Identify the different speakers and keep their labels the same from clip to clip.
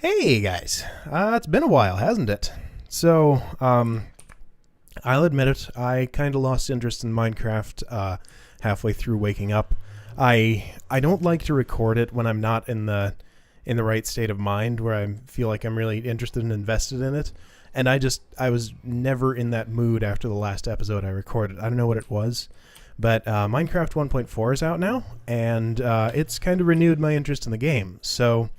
Speaker 1: Hey guys, it's been a while, hasn't it? So, I'll admit it, I kind of lost interest in Minecraft halfway through waking up. I don't like to record it when I'm not in the right state of mind, where I feel like I'm really interested and invested in it. And I was never in that mood after the last episode I recorded. I don't know what it was, but Minecraft 1.4 is out now, and it's kind of renewed my interest in the game. So,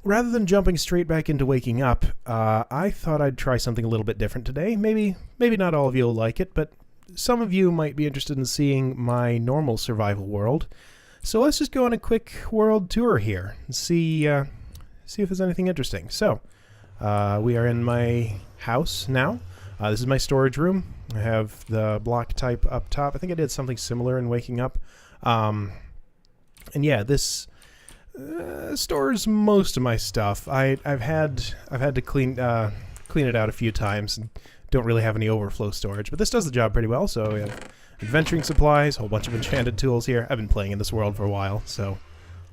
Speaker 1: rather than jumping straight back into waking up, I thought I'd try something a little bit different today. Maybe not all of you will like it, but some of you might be interested in seeing my normal survival world. So let's just go on a quick world tour here and see if there's anything interesting. So, we are in my house now. This is my storage room. I have the block type up top. I think I did something similar in waking up. And yeah, this stores most of my stuff. I've had to clean it out a few times and don't really have any overflow storage, but this does the job pretty well. So we have adventuring supplies, a whole bunch of enchanted tools here. I've been playing in this world for a while, so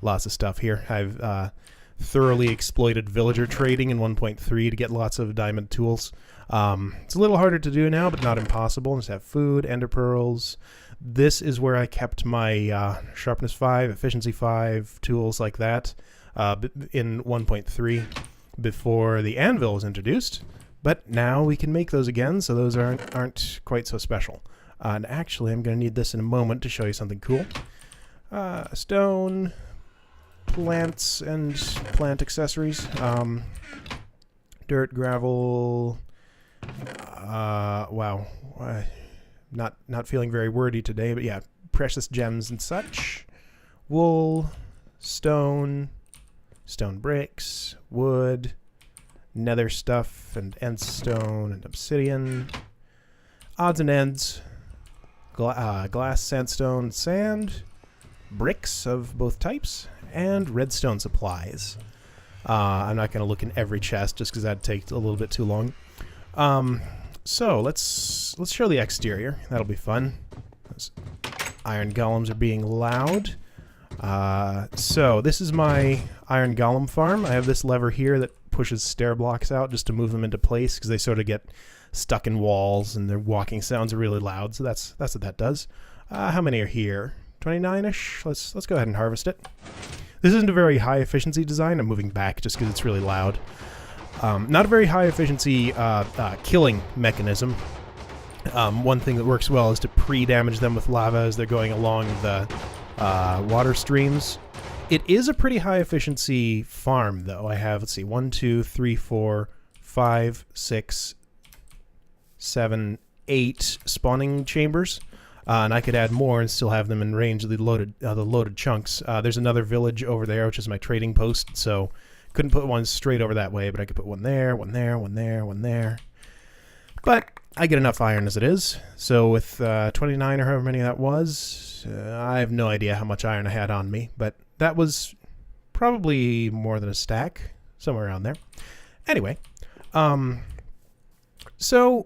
Speaker 1: lots of stuff here. I've thoroughly exploited villager trading in 1.3 to get lots of diamond tools. It's a little harder to do now, but not impossible. Just have food, ender pearls. This is where I kept my sharpness 5, efficiency 5, tools like that in 1.3 before the anvil was introduced. But now we can make those again, so those aren't quite so special. And actually, I'm going to need this in a moment to show you something cool. Stone, plants, and plant accessories. Dirt, gravel. Wow. Not feeling very wordy today, but yeah, precious gems and such. Wool, stone bricks, wood, nether stuff, and endstone and obsidian. Odds and ends. Glass, sandstone, sand, bricks of both types, and redstone supplies. I'm not going to look in every chest just because that'd take a little bit too long. So let's show the exterior. That'll be fun. Those iron golems are being loud. So this is my iron golem farm. I have this lever here that pushes stair blocks out just to move them into place because they sort of get stuck in walls and their walking sounds are really loud. So that's what that does. How many are here? 29-ish. Let's go ahead and harvest it. This isn't a very high efficiency design. I'm moving back just because it's really loud. Not a very high efficiency killing mechanism. One thing that works well is to pre-damage them with lava as they're going along the water streams. It is a pretty high efficiency farm, though. I have, let's see, 1, 2, 3, 4, 5, 6, 7, 8 spawning chambers. And I could add more and still have them in range of the loaded chunks. There's another village over there, which is my trading post, so couldn't put one straight over that way, but I could put one there, one there, one there, one there. But I get enough iron as it is. So with 29 or however many that was, I have no idea how much iron I had on me, but that was probably more than a stack, somewhere around there. Anyway, so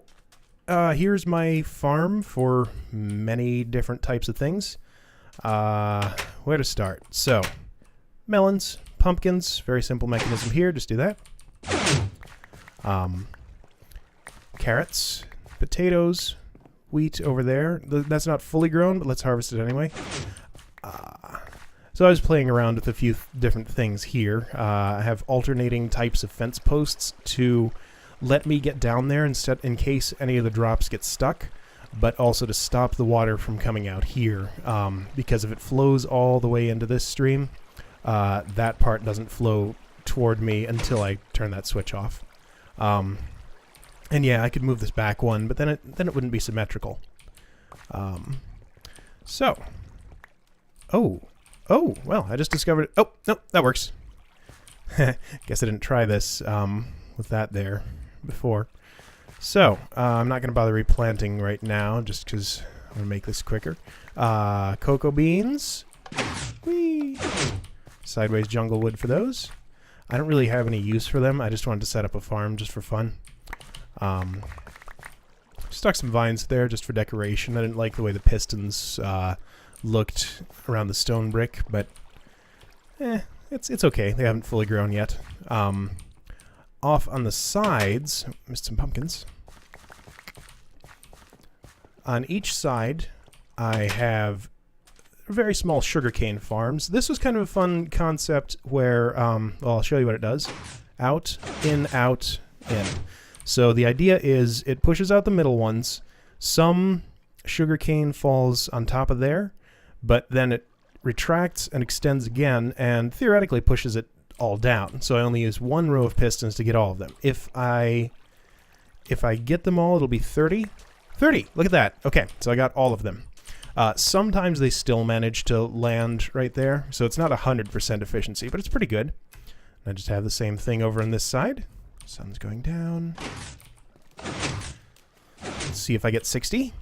Speaker 1: here's my farm for many different types of things. Where to start? So, melons, pumpkins, very simple mechanism here, just do that. Carrots, potatoes, wheat over there. That's not fully grown, but let's harvest it anyway. So I was playing around with a few different things here. I have alternating types of fence posts to let me get down there in case any of the drops get stuck, but also to stop the water from coming out here, because if it flows all the way into this stream, that part doesn't flow toward me until I turn that switch off. And yeah, I could move this back one, but then it wouldn't be symmetrical. So, oh, well, I just discovered. Oh, no, that works. Guess I didn't try this with that there before. So, I'm not going to bother replanting right now, just because I'm going to make this quicker. Cocoa beans. Whee! Sideways jungle wood for those. I don't really have any use for them. I just wanted to set up a farm just for fun. Stuck some vines there just for decoration. I didn't like the way the pistons looked around the stone brick, but it's okay. They haven't fully grown yet. Off on the sides, missed some pumpkins. On each side, I have very small sugarcane farms. This was kind of a fun concept where, well, I'll show you what it does. Out, in, in. So the idea is it pushes out the middle ones. Some sugarcane falls on top of there, but then it retracts and extends again and theoretically pushes it all down. So I only use one row of pistons to get all of them. If I get them all, it'll be 30. 30! Look at that. Okay, so I got all of them. Sometimes they still manage to land right there, so it's not 100% efficiency, but it's pretty good. I just have the same thing over on this side. Sun's going down. Let's see if I get 60.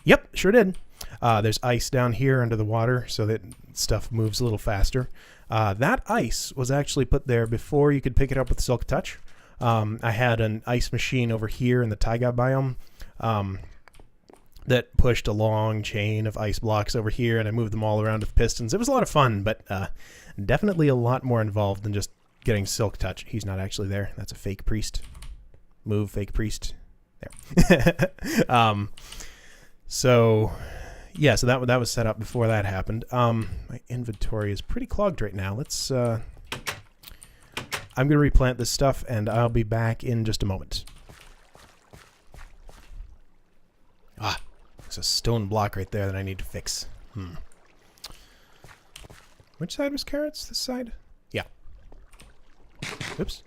Speaker 1: Yep, sure did. There's ice down here under the water, so that stuff moves a little faster. That ice was actually put there before you could pick it up with Silk Touch. I had an ice machine over here in the taiga biome that pushed a long chain of ice blocks over here, and I moved them all around with pistons. It was a lot of fun, but definitely a lot more involved than just getting Silk Touch. He's not actually there. That's a fake priest. Move, fake priest. There. So, yeah, so that was set up before that happened. My inventory is pretty clogged right now. Let's... I'm going to replant this stuff, and I'll be back in just a moment. Ah, there's a stone block right there that I need to fix. Which side was carrots? This side? Yeah. Oops.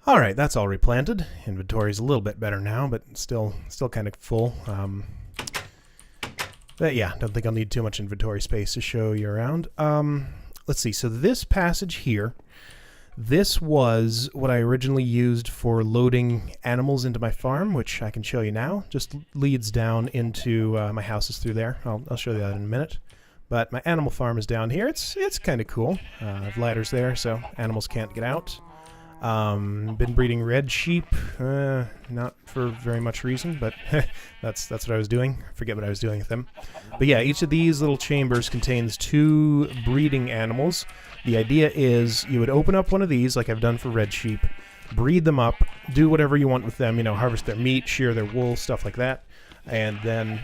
Speaker 1: All right, that's all replanted. Inventory's a little bit better now, but still kind of full. But yeah, don't think I'll need too much inventory space to show you around. Let's see. So this passage here, this was what I originally used for loading animals into my farm, which I can show you now. Just leads down into my house is through there. I'll show you that in a minute. But my animal farm is down here. It's kind of cool. I have ladders there, so animals can't get out. Been breeding red sheep, not for very much reason, but that's what I was doing. I forget what I was doing with them. But yeah, each of these little chambers contains 2 breeding animals. The idea is you would open up one of these, like I've done for red sheep, breed them up, do whatever you want with them, harvest their meat, shear their wool, stuff like that, and then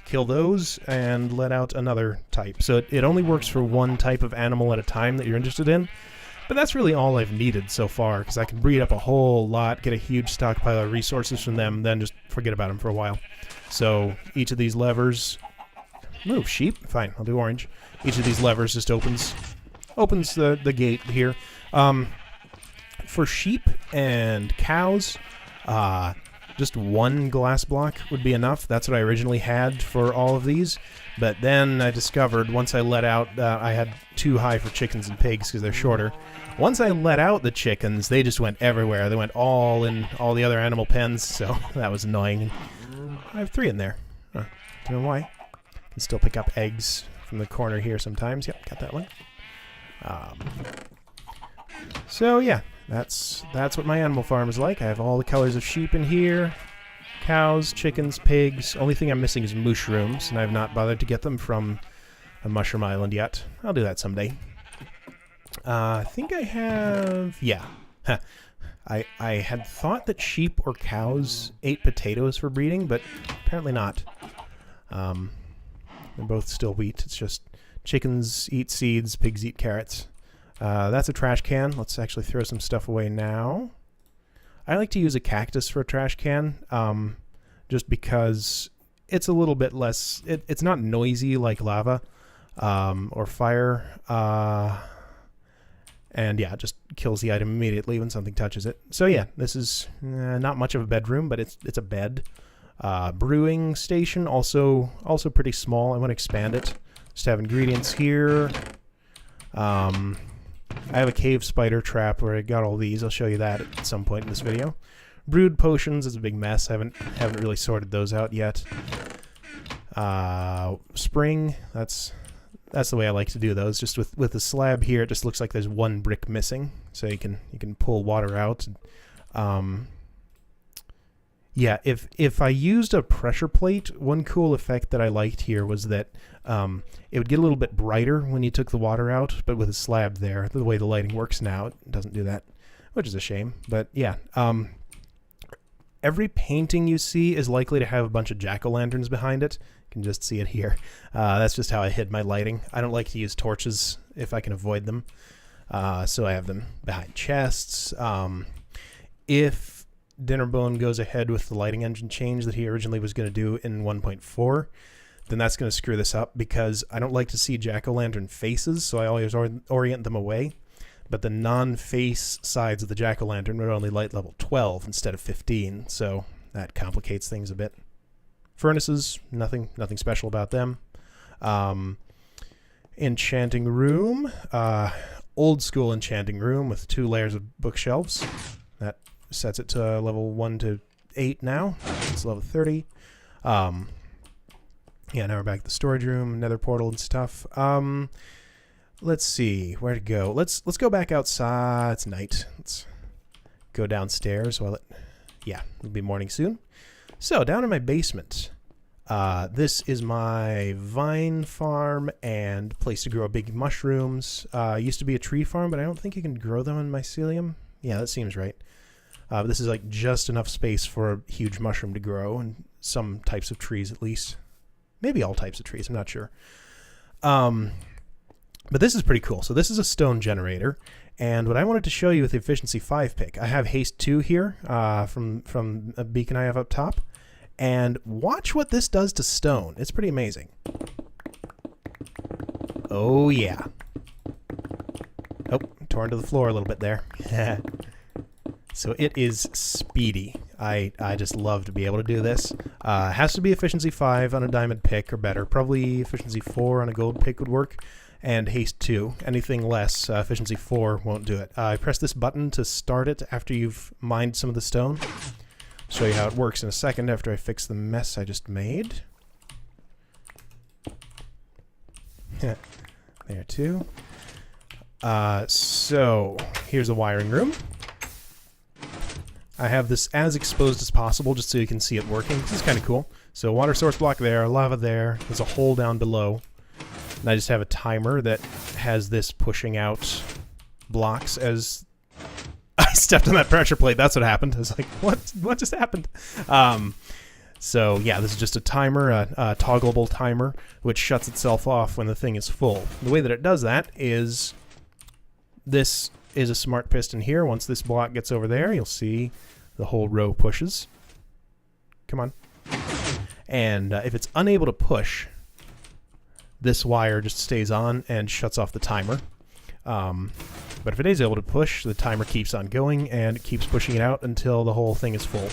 Speaker 1: kill those and let out another type. So it only works for one type of animal at a time that you're interested in. But that's really all I've needed so far, because I can breed up a whole lot, get a huge stockpile of resources from them, then just forget about them for a while. So each of these levers... Move, sheep. Fine, I'll do orange. Each of these levers just opens the gate here. For sheep and cows, just one glass block would be enough. That's what I originally had for all of these. But then I discovered once I let out, I had too high for chickens and pigs because they're shorter. Once I let out the chickens, they just went everywhere. They went all in all the other animal pens, so that was annoying. I have 3 in there. Don't know why. Can still pick up eggs from the corner here sometimes. Yep, got that one. So yeah, that's what my animal farm is like. I have all the colors of sheep in here. Cows, chickens, pigs. Only thing I'm missing is mushrooms, and I've not bothered to get them from a mushroom island yet. I'll do that someday. I think I have... Yeah. I had thought that sheep or cows ate potatoes for breeding, but apparently not. They're both still wheat. It's just chickens eat seeds, pigs eat carrots. That's a trash can. Let's actually throw some stuff away now. I like to use a cactus for a trash can, just because it's a little bit less... It's not noisy like lava or fire. And yeah, it just kills the item immediately when something touches it. So yeah, this is not much of a bedroom, but it's a bed. Brewing station, also pretty small. I want to expand it. Just have ingredients here. I have a cave spider trap where I got all these. I'll show you that at some point in this video. Brewed potions is a big mess. I haven't really sorted those out yet. Spring, that's the way I like to do those. Just with the slab here, it just looks like there's one brick missing, so you can pull water out. Yeah, if I used a pressure plate, one cool effect that I liked here was that It would get a little bit brighter when you took the water out, but with a slab there, the way the lighting works now, it doesn't do that, which is a shame. But yeah, every painting you see is likely to have a bunch of jack-o'-lanterns behind it. You can just see it here. That's just how I hid my lighting. I don't like to use torches if I can avoid them. So I have them behind chests. If Dinnerbone goes ahead with the lighting engine change that he originally was going to do in 1.4, then that's going to screw this up, because I don't like to see jack-o'-lantern faces, so I always orient them away. But the non-face sides of the jack-o'-lantern would only light level 12 instead of 15, so that complicates things a bit. Furnaces, nothing special about them. Enchanting room, old school enchanting room with 2 layers of bookshelves. That sets it to level 1 to 8 now. It's level 30. Yeah, now we're back to the storage room, nether portal and stuff. Let's see where to go. Let's go back outside. It's night. Let's go downstairs while it'll be morning soon. So down in my basement, this is my vine farm and place to grow big mushrooms. Used to be a tree farm, but I don't think you can grow them in mycelium. Yeah, that seems right. This is like just enough space for a huge mushroom to grow, and some types of trees at least. Maybe all types of trees, I'm not sure. But this is pretty cool. So this is a stone generator, and what I wanted to show you with the efficiency 5 pick, I have haste 2 here from a beacon I have up top, and watch what this does to stone. It's pretty amazing. Oh yeah. Oh, torn to the floor a little bit there. So it is speedy. I just love to be able to do this. Has to be efficiency 5 on a diamond pick or better. Probably efficiency 4 on a gold pick would work. And haste 2. Anything less, efficiency 4 won't do it. I press this button to start it after you've mined some of the stone. Show you how it works in a second after I fix the mess I just made. There too. So here's the wiring room. I have this as exposed as possible just so you can see it working. This is kind of cool. So water source block there, lava there. There's a hole down below. And I just have a timer that has this pushing out blocks as I stepped on that pressure plate. That's what happened. I was like, what just happened? So yeah, this is just a timer, a toggleable timer, which shuts itself off when the thing is full. The way that it does that is this is a smart piston here. Once this block gets over there, you'll see the whole row pushes. Come on. And if it's unable to push, this wire just stays on and shuts off the timer. But if it is able to push, the timer keeps on going and it keeps pushing it out until the whole thing is full.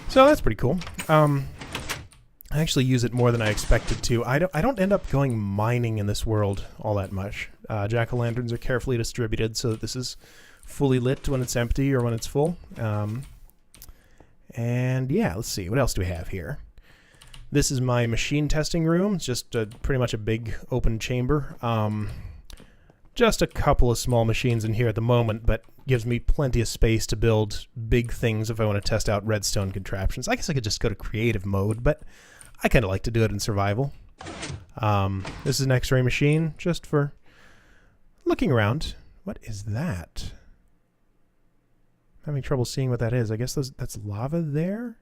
Speaker 1: So that's pretty cool. I actually use it more than I expected to. I don't end up going mining in this world all that much. Jack-o'-lanterns are carefully distributed so that this is fully lit when it's empty or when it's full. And yeah, let's see. What else do we have here? This is my machine testing room. It's just pretty much a big open chamber. Just a couple of small machines in here at the moment, but gives me plenty of space to build big things if I want to test out redstone contraptions. I guess I could just go to creative mode, but I kind of like to do it in survival. This is an X-ray machine, just for looking around. What is that? I'm having trouble seeing what that is. I guess that's lava there?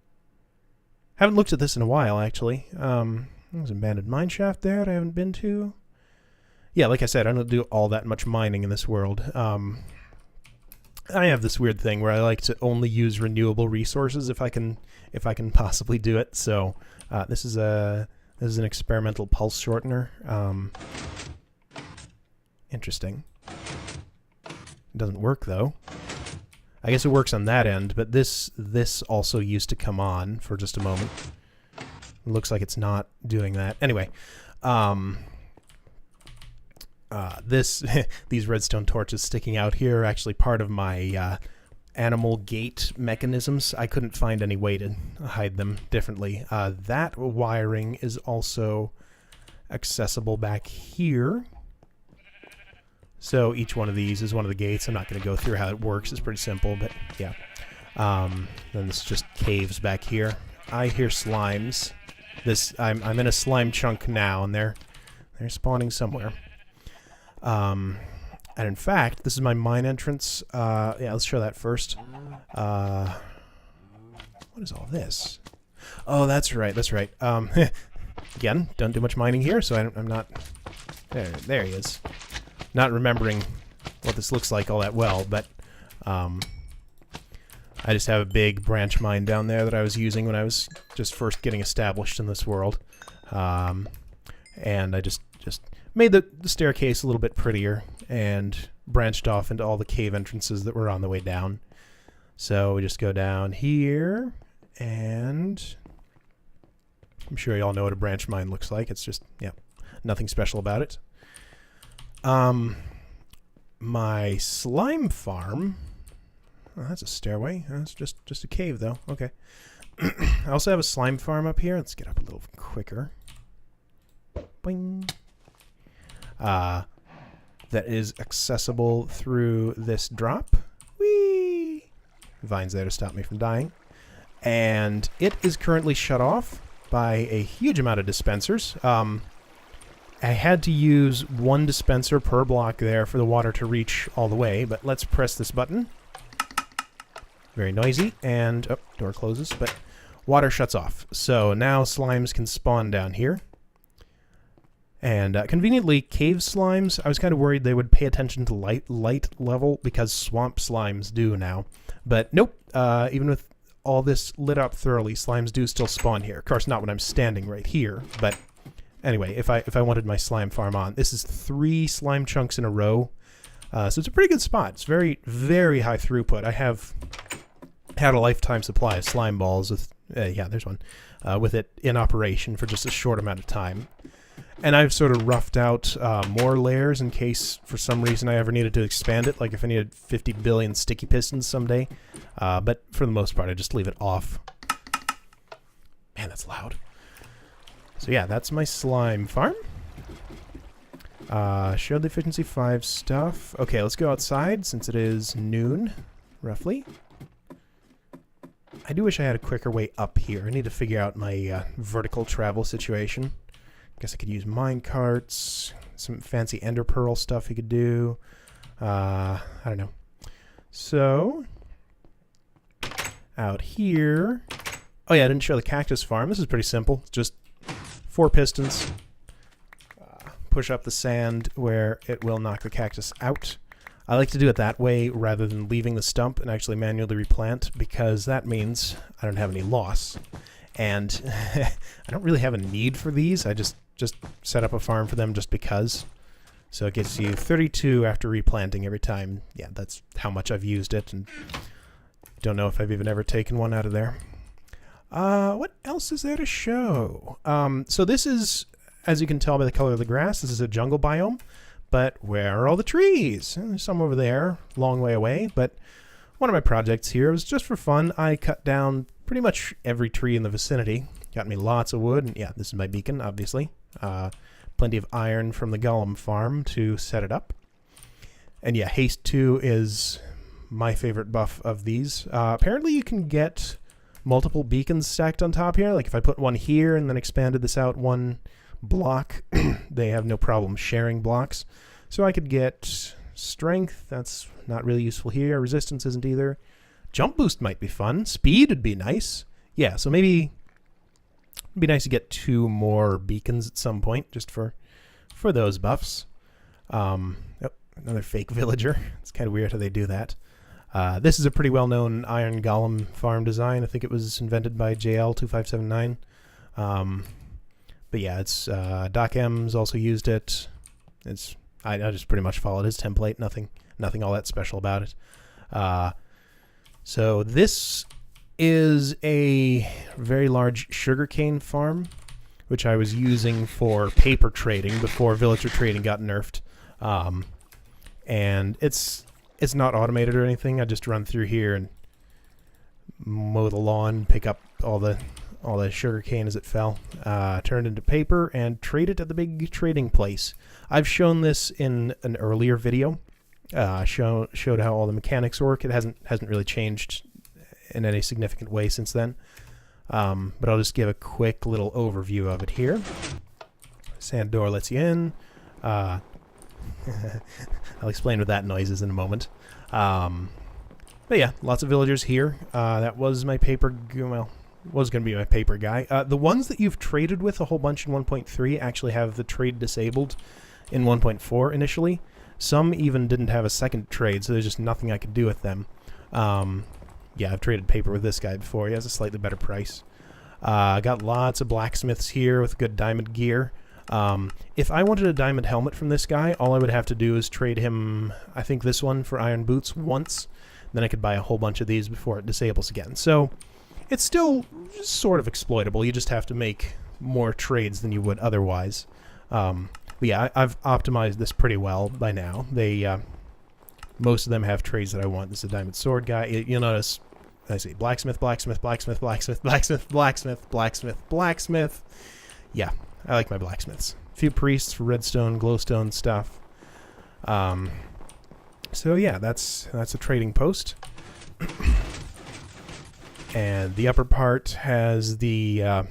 Speaker 1: Haven't looked at this in a while, actually. There's an abandoned mine shaft there that I haven't been to. Yeah, like I said, I don't do all that much mining in this world. I have this weird thing where I like to only use renewable resources if I can possibly do it. So this is an experimental pulse shortener. Interesting. It doesn't work though. I guess it works on that end, but this also used to come on for just a moment. It looks like it's not doing that. Anyway, these redstone torches sticking out here are actually part of my animal gate mechanisms. I couldn't find any way to hide them differently. That wiring is also accessible back here. So each one of these is one of the gates. I'm not going to go through how it works. It's pretty simple, but yeah. Then this just caves back here. I hear slimes. I'm in a slime chunk now, and they're spawning somewhere. And in fact, this is my mine entrance. Yeah, let's show that first. What is all this? Oh, that's right. That's right. Again, don't do much mining here, so I'm not. There he is. Not remembering what this looks like all that well, but I just have a big branch mine down there that I was using when I was just first getting established in this world. And I just made the staircase a little bit prettier and branched off into all the cave entrances that were on the way down. So we just go down here, and I'm sure you all know what a branch mine looks like. It's just, yeah, nothing special about it. My slime farm... Oh, that's a stairway. That's just a cave, though. Okay. I also have a slime farm up here. Let's get up a little quicker. Boing. That is accessible through this drop. Whee! Vines there to stop me from dying. And it is currently shut off by a huge amount of dispensers. I had to use one dispenser per block there for the water to reach all the way, but let's press this button. Very noisy, and oh, door closes, but water shuts off. So now slimes can spawn down here. And conveniently, cave slimes, I was kind of worried they would pay attention to light level, because swamp slimes do now. But nope, even with all this lit up thoroughly, slimes do still spawn here. Of course, not when I'm standing right here, but anyway, if I wanted my slime farm on. This is 3 slime chunks in a row, so it's a pretty good spot. It's very, very high throughput. I have had a lifetime supply of slime balls with, yeah, there's one, with it in operation for just a short amount of time. And I've sort of roughed out more layers in case for some reason I ever needed to expand it, like if I needed 50 billion sticky pistons someday. But for the most part, I just leave it off. Man, that's loud. So yeah, that's my slime farm. Showed the efficiency 5 stuff. Okay, let's go outside since it is noon, roughly. I do wish I had a quicker way up here. I need to figure out my vertical travel situation. Guess I could use mine carts, some fancy ender pearl stuff you could do. I don't know. So, out here... Oh yeah, I didn't show the cactus farm. This is pretty simple. Just 4 pistons. Push up the sand where it will knock the cactus out. I like to do it that way rather than leaving the stump and actually manually replant, because that means I don't have any loss. And I don't really have a need for these. I just set up a farm for them just because. So it gets you 32 after replanting every time. Yeah, that's how much I've used it, and don't know if I've even ever taken one out of there. What else is there to show? So this is, as you can tell by the color of the grass, this is a jungle biome. But where are all the trees? There's some over there, long way away. But one of my projects here was just for fun. I cut down pretty much every tree in the vicinity. Got me lots of wood. And yeah, this is my beacon, obviously. Plenty of iron from the Golem farm to set it up. And yeah, Haste 2 is my favorite buff of these. Apparently you can get multiple beacons stacked on top here. Like if I put one here and then expanded this out one block, they have no problem sharing blocks. So I could get strength. That's not really useful here. Resistance isn't either. Jump boost might be fun. Speed would be nice. Yeah, so maybe it'd be nice to get 2 more beacons at some point just for those buffs. Oh, another fake villager. It's kind of weird how they do that. This is a pretty well-known iron golem farm design. I think it was invented by JL2579. But yeah, it's Doc M's also used it. It's I just pretty much followed his template. Nothing all that special about it. So this is a very large sugarcane farm, which I was using for paper trading before villager trading got nerfed. And it's not automated or anything. I just run through here and mow the lawn, pick up all the sugarcane as it fell, turn it into paper, and trade it at the big trading place. I've shown this in an earlier video. Showed how all the mechanics work. It hasn't really changed in any significant way since then. but I'll just give a quick little overview of it here. Sand door lets you in. I'll explain what that noise is in a moment. But yeah, lots of villagers here. That was my paper, well, was going to be my paper guy. The ones that you've traded with a whole bunch in 1.3 actually have the trade disabled in 1.4 initially. Some even didn't have a second trade, so there's just nothing I could do with them. Yeah, I've traded paper with this guy before. He has a slightly better price. I got lots of blacksmiths here with good diamond gear. If I wanted a diamond helmet from this guy, all I would have to do is trade him, I think this one for iron boots once. Then I could buy a whole bunch of these before it disables again. So it's still sort of exploitable. You just have to make more trades than you would otherwise. But yeah, I've optimized this pretty well by now. They most of them have trades that I want. This is a diamond sword guy. You'll notice, I see blacksmith, blacksmith, blacksmith, blacksmith, blacksmith, blacksmith, blacksmith, blacksmith. Yeah, I like my blacksmiths. A few priests for redstone, glowstone stuff. So yeah, that's a trading post. And the upper part has the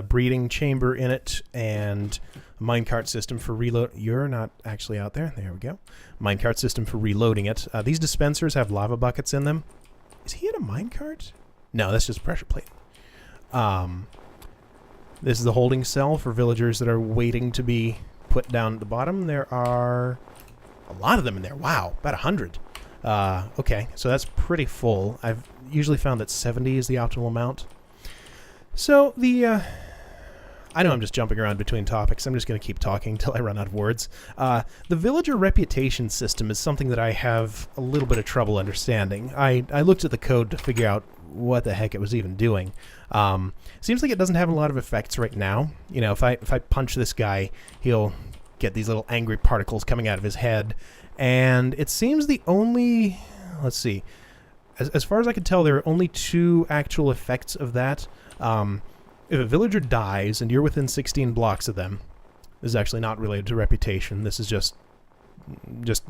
Speaker 1: breeding chamber in it and a minecart system for reload. You're not actually out there. There we go. Minecart system for reloading it. These dispensers have lava buckets in them. Is he in a minecart? No, that's just pressure plate. This is the holding cell for villagers that are waiting to be put down at the bottom. There are a lot of them in there. Wow, about 100. Okay, so that's pretty full. I've usually found that 70 is the optimal amount. So the I know I'm just jumping around between topics. I'm just going to keep talking until I run out of words. The villager reputation system is something that I have a little bit of trouble understanding. I looked at the code to figure out what the heck it was even doing. Seems like it doesn't have a lot of effects right now. You know, if I punch this guy, he'll get these little angry particles coming out of his head. And it seems the only... Let's see. As far as I can tell, there are only 2 actual effects of that. If a villager dies and you're within 16 blocks of them, this is actually not related to reputation. This is just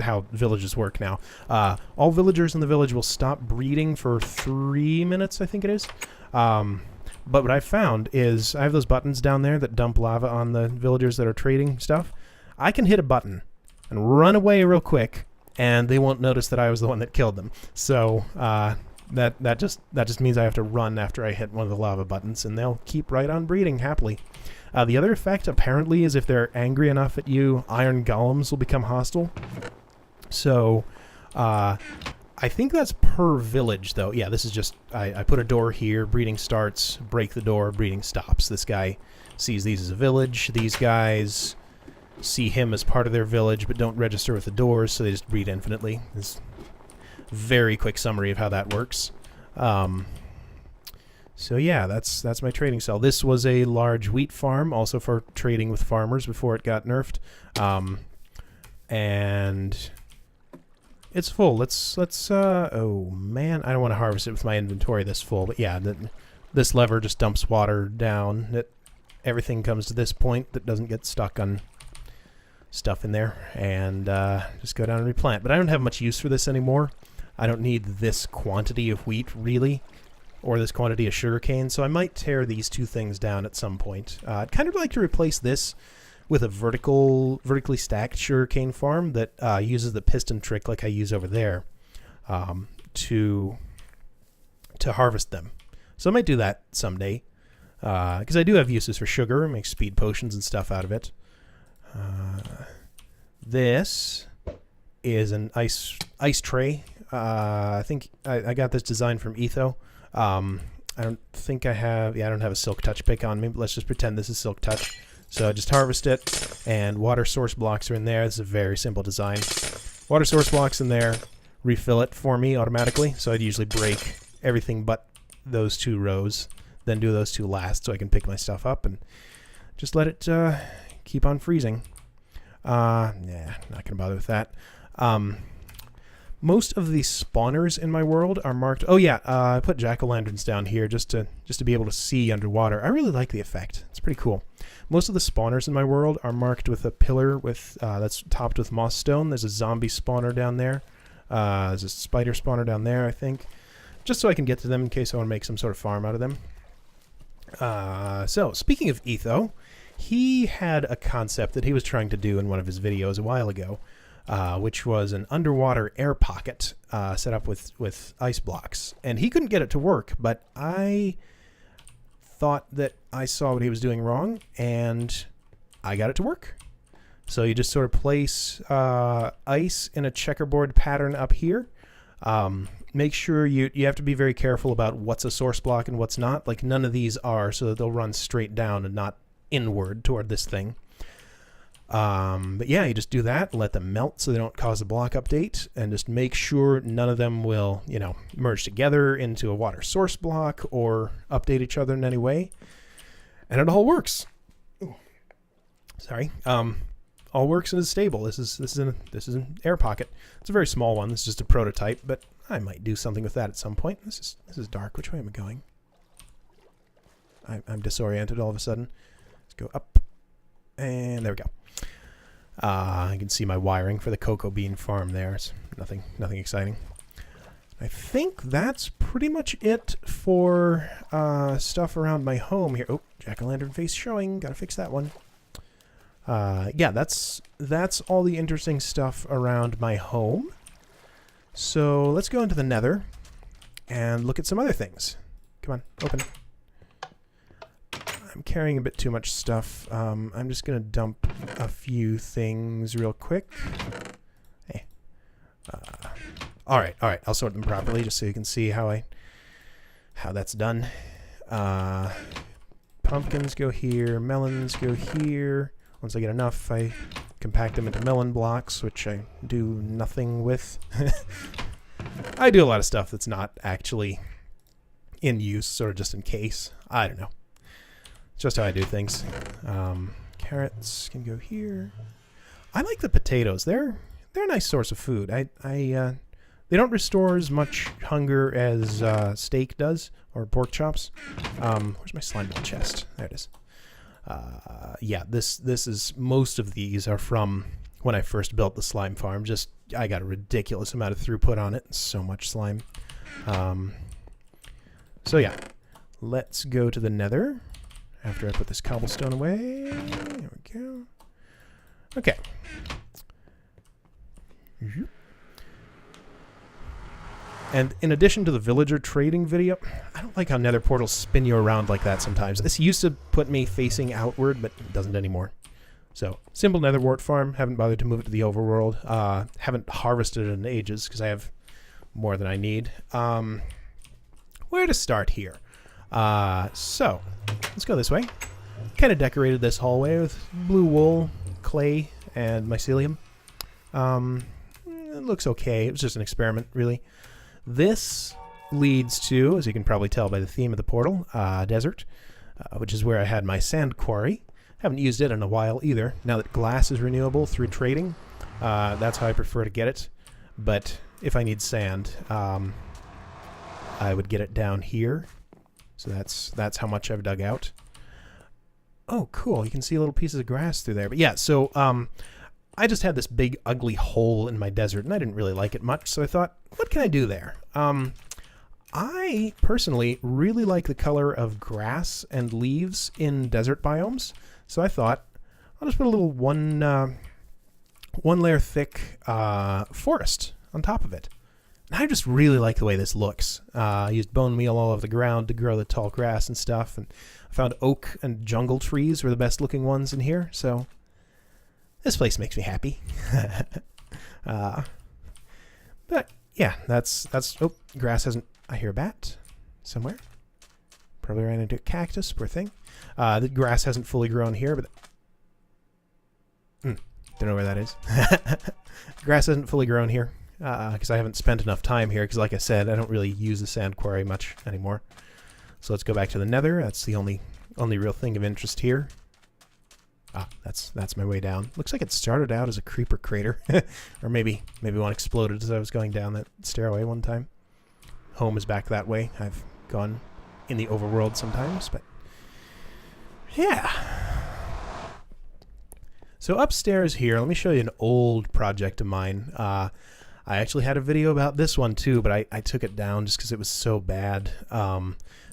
Speaker 1: how villages work now. All villagers in the village will stop breeding for 3 minutes, I think it is. But what I found is I have those buttons down there that dump lava on the villagers that are trading stuff. I can hit a button and run away real quick, and they won't notice that I was the one that killed them. So that just means I have to run after I hit one of the lava buttons, and they'll keep right on breeding happily. The other effect apparently is if they're angry enough at you, iron golems will become hostile. So I think that's per village, though. Yeah, this is just I put a door here, breeding starts, break the door, breeding stops. This guy sees these as a village. These guys see him as part of their village but don't register with the doors, so they just breed infinitely. It's a very quick summary of how that works. So yeah, that's my trading cell. This was a large wheat farm, also for trading with farmers before it got nerfed. And it's full. Let's oh man, I don't want to harvest it with my inventory this full, but yeah, this lever just dumps water down. Everything comes to this point that doesn't get stuck on stuff in there, and just go down and replant. But I don't have much use for this anymore. I don't need this quantity of wheat, really, or this quantity of sugarcane, so I might tear these 2 things down at some point. I'd kind of like to replace this with a vertically stacked sugarcane farm that uses the piston trick like I use over there to harvest them. So I might do that someday, because I do have uses for sugar, make speed potions and stuff out of it. This is an ice tray. I think I got this design from Etho. I don't think I have... Yeah, I don't have a Silk Touch pick on me, but let's just pretend this is Silk Touch. So I just harvest it, and water source blocks are in there. This is a very simple design. Water source blocks in there, refill it for me automatically. So I'd usually break everything but those 2 rows, then do those 2 last so I can pick my stuff up and just let it keep on freezing. Nah, not gonna bother with that. Most of the spawners in my world are marked... Oh yeah, I put jack-o'-lanterns down here just to be able to see underwater. I really like the effect. It's pretty cool. Most of the spawners in my world are marked with a pillar with that's topped with moss stone. There's a zombie spawner down there. There's a spider spawner down there, I think. just so I can get to them in case I want to make some sort of farm out of them. So, speaking of Etho, he had a concept that he was trying to do in one of his videos a while ago, which was an underwater air pocket set up with ice blocks. And he couldn't get it to work, but I thought that I saw what he was doing wrong, and I got it to work. So you just sort of place ice in a checkerboard pattern up here. Make sure you have to be very careful about what's a source block and what's not. Like, none of these are, so that they'll run straight down and not inward toward this thing. But yeah, you just do that, let them melt so they don't cause a block update, and just make sure none of them will, you know, merge together into a water source block or update each other in any way. And it all works. Ooh. Sorry. All works and is stable. This is an air pocket. It's a very small one. This is just a prototype, but I might do something with that at some point. This is dark. Which way am I going? I'm disoriented all of a sudden. Let's go up, and there we go. I can see my wiring for the cocoa bean farm there. It's nothing exciting. I think that's pretty much it for stuff around my home here. Oh, jack-o'-lantern face showing. Gotta fix that one. Yeah, that's all the interesting stuff around my home. So let's go into the Nether and look at some other things. Come on, open. I'm carrying a bit too much stuff. I'm just gonna dump a few things real quick. Hey. All right. I'll sort them properly just so you can see how that's done. Pumpkins go here. Melons go here. Once I get enough, I compact them into melon blocks, which I do nothing with. I do a lot of stuff that's not actually in use, sort of just in case. I don't know. It's just how I do things. Carrots can go here. I like the potatoes. They're a nice source of food. They don't restore as much hunger as steak does, or pork chops. Where's my slime ball chest? There it is. Yeah, this is, most of these are from when I first built the slime farm. Just, I got a ridiculous amount of throughput on it. So much slime. So yeah, let's go to the Nether after I put this cobblestone away. There we go. Okay. And in addition to the villager trading video, I don't like how nether portals spin you around like that sometimes. This used to put me facing outward, but it doesn't anymore. So, simple nether wart farm. Haven't bothered to move it to the overworld. Haven't harvested it in ages because I have more than I need. Where to start here? So, let's go this way. Kind of decorated this hallway with blue wool, clay, and mycelium. It looks okay. It was just an experiment, really. This leads to, as you can probably tell by the theme of the portal, desert, which is where I had my sand quarry. Haven't used it in a while either. Now that glass is renewable through trading, that's how I prefer to get it. But if I need sand, I would get it down here. So that's how much I've dug out. Oh, cool. You can see little pieces of grass through there. But yeah, so I just had this big, ugly hole in my desert, and I didn't really like it much, so I thought, what can I do there? I personally really like the color of grass and leaves in desert biomes, so I thought, I'll just put a little one layer thick forest on top of it. And I just really like the way this looks. I used bone meal all over the ground to grow the tall grass and stuff, and I found oak and jungle trees were the best looking ones in here, so this place makes me happy. But yeah, that's oh, grass hasn't, I hear a bat somewhere. Probably ran into a cactus, poor thing. The grass hasn't fully grown here, but don't know where that is. Grass hasn't fully grown here because I haven't spent enough time here, because like I said, I don't really use the sand quarry much anymore. So let's go back to the Nether. That's the only real thing of interest here. Ah, that's my way down. Looks like it started out as a creeper crater. Or maybe one exploded as I was going down that stairway one time. Home is back that way. I've gone in the overworld sometimes, but yeah. So upstairs here, let me show you an old project of mine. I actually had a video about this one too, but I took it down just because it was so bad.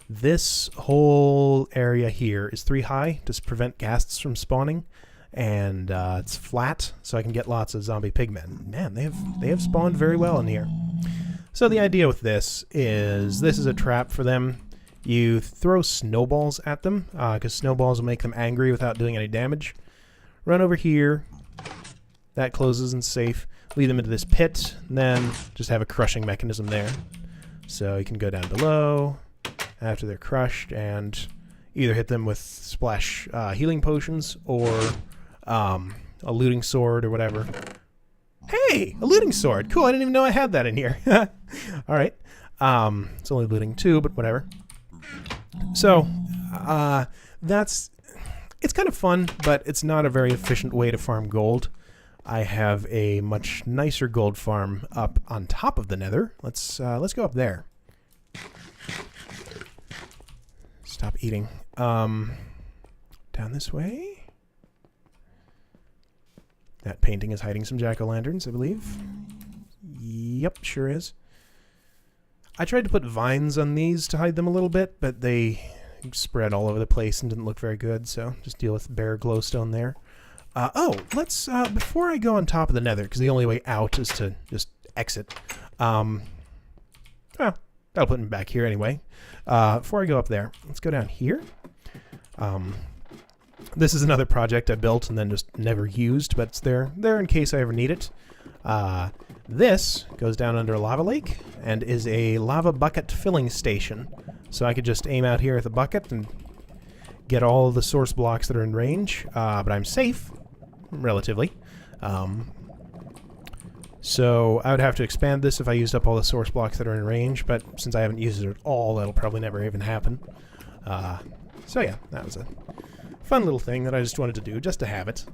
Speaker 1: This whole area here is 3 high to prevent ghasts from spawning, and it's flat, so I can get lots of zombie pigmen. Man, they have spawned very well in here. So the idea with this is a trap for them. You throw snowballs at them, because snowballs will make them angry without doing any damage. Run over here. That closes and safe. Lead them into this pit, and then just have a crushing mechanism there. So you can go down below after they're crushed and either hit them with splash healing potions or a looting sword or whatever. Hey, a looting sword. Cool, I didn't even know I had that in here. All right. It's only looting 2, but whatever. So it's kind of fun, but it's not a very efficient way to farm gold. I have a much nicer gold farm up on top of the nether. Let's go up there. Stop eating. Down this way. That painting is hiding some jack-o'-lanterns, I believe. Yep, sure is. I tried to put vines on these to hide them a little bit, but they spread all over the place and didn't look very good, so just deal with bare glowstone there. Let's, before I go on top of the nether, because the only way out is to just exit. That'll put me back here anyway. Before I go up there, let's go down here. This is another project I built and then just never used, but it's there in case I ever need it. This goes down under a lava lake and is a lava bucket filling station. So I could just aim out here at the bucket and get all the source blocks that are in range, but I'm safe, relatively. So I would have to expand this if I used up all the source blocks that are in range, but since I haven't used it at all, that'll probably never even happen. So yeah, that was a fun little thing that I just wanted to do, just to have it.